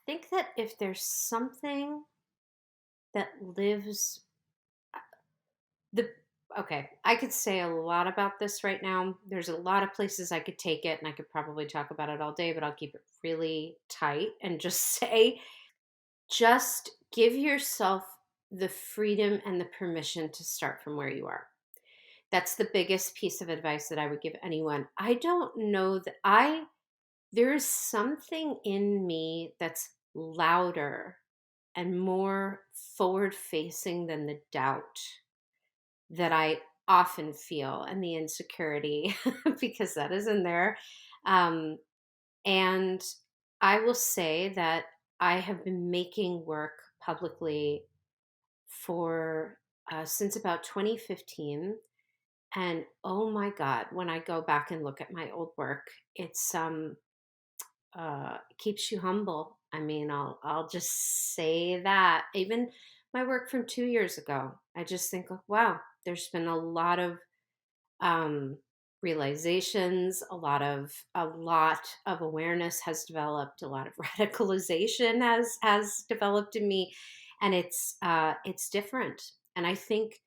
think that if there's something that lives the okay, I could say a lot about this right now. There's a lot of places I could take it and I could probably talk about it all day, but I'll keep it really tight and just say just give yourself the freedom and the permission to start from where you are. That's the biggest piece of advice that I would give anyone. I don't know that I there is something in me that's louder and more forward facing than the doubt that I often feel and the insecurity because that is in there. Um, and I will say that I have been making work publicly for since about 2015. And oh my God, when I go back and look at my old work, keeps you humble. I mean, I'll just say that. Even my work from 2 years ago, I just think, like, wow, there's been a lot of um, realizations, a lot of awareness has developed, a lot of radicalization has developed in me, and it's different. And I think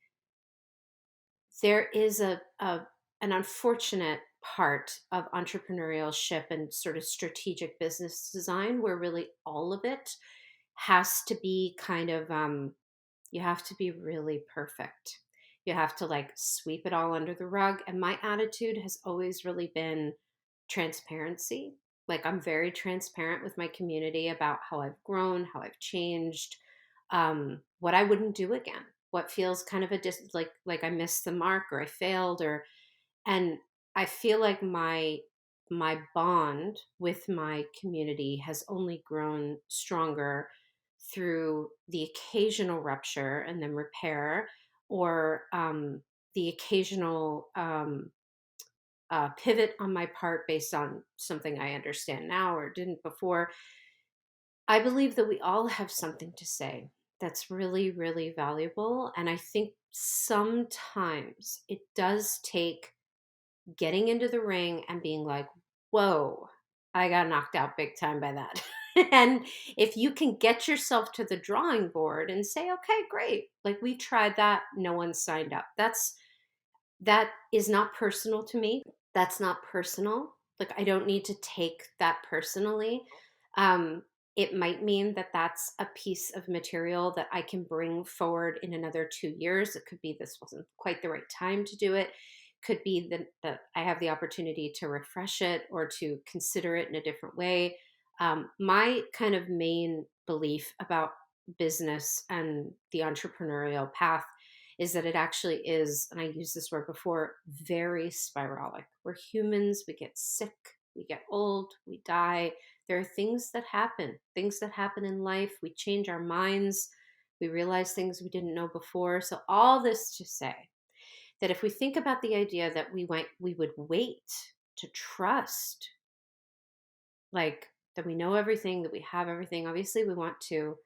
there is a an unfortunate part of entrepreneurship and sort of strategic business design where really all of it has to be you have to be really perfect. You have to like sweep it all under the rug. And my attitude has always really been transparency. Like I'm very transparent with my community about how I've grown, how I've changed, what I wouldn't do again, what feels kind of like I missed the mark or I failed or and I feel like my bond with my community has only grown stronger through the occasional rupture and then repair or the occasional pivot on my part based on something I understand now or didn't before. I believe that we all have something to say that's really, really valuable. And I think sometimes it does take getting into the ring and being like, whoa, I got knocked out big time by that. And if you can get yourself to the drawing board and say, okay, great, like we tried that, no one signed up. That is not personal to me. That's not personal. Like I don't need to take that personally. Um, it might mean that that's a piece of material that I can bring forward in another 2 years. It could be this wasn't quite the right time to do it. Could be that I have the opportunity to refresh it or to consider it in a different way. My kind of main belief about business and the entrepreneurial path is that it actually is, and I used this word before, very spiralic. We're humans, we get sick, we get old, we die. There are things that happen in life. We change our minds, we realize things we didn't know before. So all this to say that if we think about the idea that we would wait to trust, like that we know everything, that we have everything. Obviously, we want to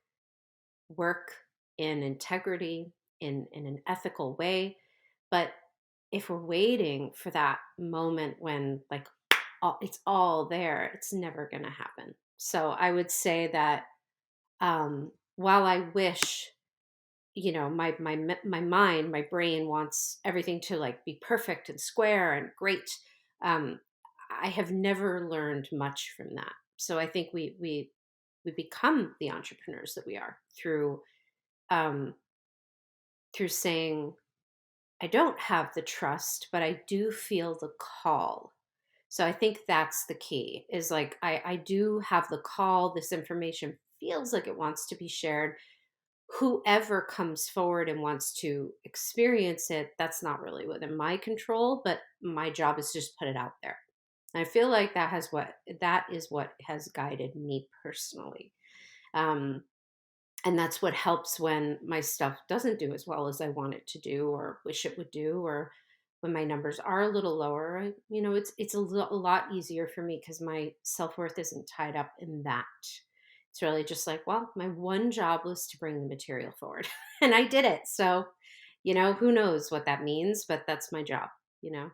work in integrity, in an ethical way. But if we're waiting for that moment when like it's all there, it's never going to happen. So I would say that while I wish, my mind, my brain wants everything to like be perfect and square and great, um, I have never learned much from that. So I think we become the entrepreneurs that we are um, through saying, I don't have the trust, but I do feel the call. So I think that's the key is like, I do have the call. This information feels like it wants to be shared. Whoever comes forward and wants to experience it, that's not really within my control, but my job is just put it out there. I feel like that is what has guided me personally. Um, and that's what helps when my stuff doesn't do as well as I want it to do or wish it would do, or when my numbers are a little lower. A lot easier for me because my self-worth isn't tied up in that. It's really just like, well, my one job was to bring the material forward and I did it. So, who knows what that means, but that's my job, you know?